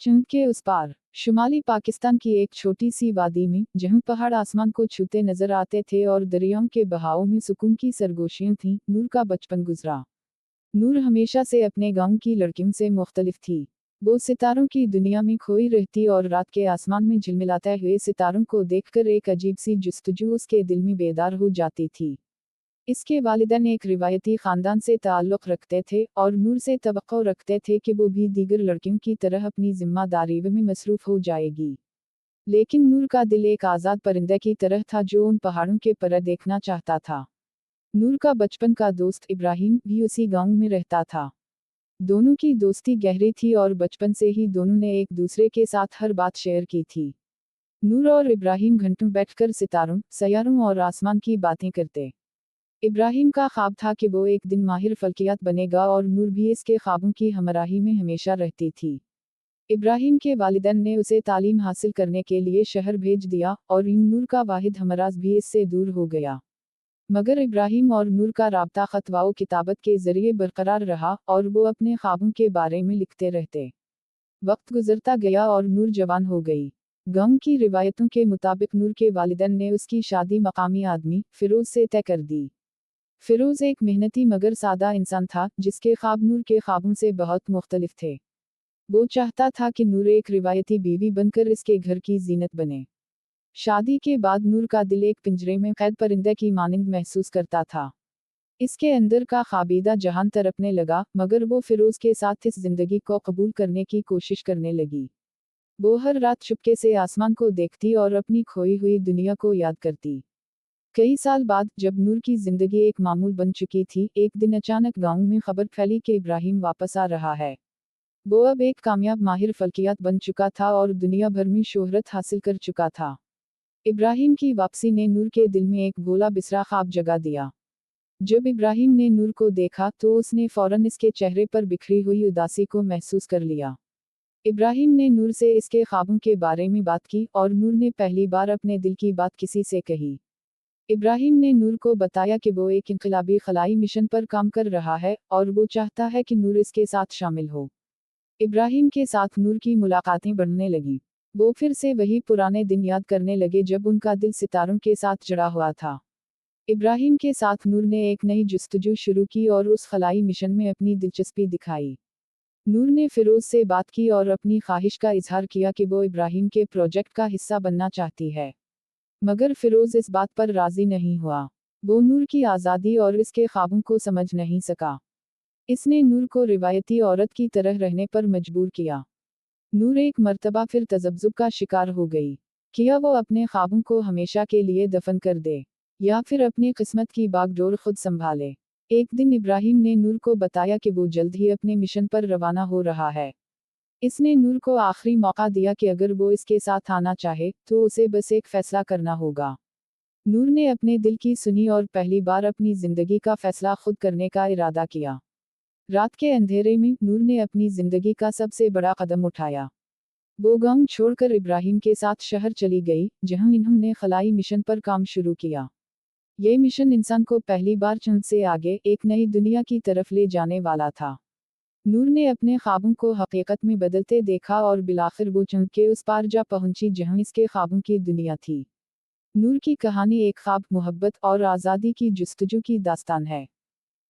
चंद के उस पार शुमाली पाकिस्तान की एक छोटी सी वादी में जहां पहाड़ आसमान को छूते नजर आते थे और दरियाओं के बहाव में सुकून की सरगोशियां थीं, नूर का बचपन गुजरा। नूर हमेशा से अपने गांव की लड़कियों से मुख्तलिफ थी। वो सितारों की दुनिया में खोई रहती और रात के आसमान में झिलमिलाते हुए सितारों को देखकर एक अजीब सी जुस्तजू उसके दिल में बेदार हो जाती थी। इसके वालिदैन एक रिवायती खानदान से ताल्लुक़ रखते थे और नूर से तवक्को रखते थे कि वो भी दीगर लड़कियों की तरह अपनी जिम्मेदारी में मसरूफ़ हो जाएगी। लेकिन नूर का दिल एक आज़ाद परिंदे की तरह था जो उन पहाड़ों के पर देखना चाहता था। नूर का बचपन का दोस्त इब्राहिम भी उसी गांव में रहता था। दोनों की दोस्ती गहरी थी और बचपन से ही दोनों ने एक दूसरे के साथ हर बात शेयर की थी। नूर और इब्राहिम घंटों बैठकर सितारों, सैयारों और आसमान की बातें करते। इब्राहिम का ख्वाब था कि वो एक दिन माहिर फल्कियात बनेगा और नूर भी इसके ख्वाबों की हमराही में हमेशा रहती थी। इब्राहिम के वालिदैन ने उसे तालीम हासिल करने के लिए शहर भेज दिया और नूर का वाहिद हमराज भी इससे दूर हो गया। मगर इब्राहिम और नूर का राब्ता खत व किताबत के जरिए बरकरार रहा और वो अपने ख्वाबों के बारे में लिखते रहते। वक्त गुजरता गया और नूर जवान हो गई। गांव की रिवायतों के मुताबिक नूर के वालिदैन ने उसकी शादी मकामी आदमी फिरोज से तय कर दी। फिरोज एक मेहनती मगर सादा इंसान था जिसके ख्वाब नूर के ख्वाबों से बहुत मुख्तलिफ थे। वो चाहता था कि नूर एक रिवायती बीवी बनकर इसके घर की जीनत बने। शादी के बाद नूर का दिल एक पिंजरे में कैद परिंदे की मानिंद महसूस करता था। इसके अंदर का खाबीदा जहान तड़पने लगा, मगर वो फिरोज के साथ इस जिंदगी को कबूल करने की कोशिश करने लगी। वो हर रात चुपके से आसमान को देखती और अपनी खोई हुई दुनिया को याद करती। कई साल बाद जब नूर की जिंदगी एक मामूल बन चुकी थी, एक दिन अचानक गांव में खबर फैली कि इब्राहिम वापस आ रहा है। वो अब एक कामयाब माहिर फल्कियात बन चुका था और दुनिया भर में शोहरत हासिल कर चुका था। इब्राहिम की वापसी ने नूर के दिल में एक भोला बिसरा ख्वाब जगा दिया। जब इब्राहिम ने नूर को देखा तो उसने फौरन इसके चेहरे पर बिखरी हुई उदासी को महसूस कर लिया। इब्राहिम ने नूर से इसके ख्वाबों के बारे में बात की और नूर ने पहली बार अपने दिल की बात किसी से कही। इब्राहिम ने नूर को बताया कि वो एक इनकलाबी खलाई मिशन पर काम कर रहा है और वो चाहता है कि नूर इसके साथ शामिल हो। इब्राहिम के साथ नूर की मुलाकातें बढ़ने लगी। वो फिर से वही पुराने दिन याद करने लगे जब उनका दिल सितारों के साथ जड़ा हुआ था। इब्राहिम के साथ नूर ने एक नई जुस्तजू शुरू की और उस खलाई मिशन में अपनी दिलचस्पी दिखाई। नूर ने फिरोज से बात की और अपनी ख्वाहिश का इजहार किया कि वो इब्राहिम के प्रोजेक्ट का हिस्सा बनना चाहती है। मगर फिरोज इस बात पर राजी नहीं हुआ। वो नूर की आज़ादी और इसके ख्वाबों को समझ नहीं सका। इसने नूर को रिवायती औरत की तरह रहने पर मजबूर किया। नूर एक मर्तबा फिर तजब्जुब का शिकार हो गई। क्या वो अपने ख्वाबों को हमेशा के लिए दफन कर दे या फिर अपनी किस्मत की बागडोर खुद संभाले। एक दिन इब्राहिम ने नूर को बताया कि वो जल्द ही अपने मिशन पर रवाना हो रहा है। इसने नूर को आखिरी मौका दिया कि अगर वो इसके साथ आना चाहे तो उसे बस एक फैसला करना होगा। नूर ने अपने दिल की सुनी और पहली बार अपनी जिंदगी का फैसला खुद करने का इरादा किया। रात के अंधेरे में नूर ने अपनी जिंदगी का सबसे बड़ा कदम उठाया। वो गांव छोड़कर इब्राहिम के साथ शहर चली गई, जहां इन्होंने खलाई मिशन पर काम शुरू किया। ये मिशन इंसान को पहली बार चंद से आगे एक नई दुनिया की तरफ ले जाने वाला था। नूर ने अपने ख्वाबों को हकीकत में बदलते देखा और बिलाखिर वो चंद के उस पार जा पहुंची जहां इसके ख्वाबों की दुनिया थी। नूर की कहानी एक ख्वाब, मोहब्बत और आज़ादी की जुस्तजू की दास्तान है।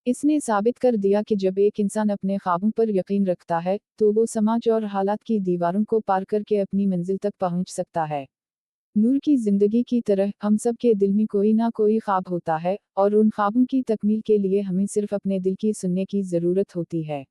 इसने साबित कर दिया कि जब एक इंसान अपने ख्वाबों पर यकीन रखता है तो वो समाज और हालात की दीवारों को पार करके अपनी मंजिल तक पहुंच सकता है। नूर की जिंदगी की तरह हम सब के दिल में कोई ना कोई ख्वाब होता है और उन ख्वाबों की तकमील के लिए हमें सिर्फ अपने दिल की सुनने की ज़रूरत होती है।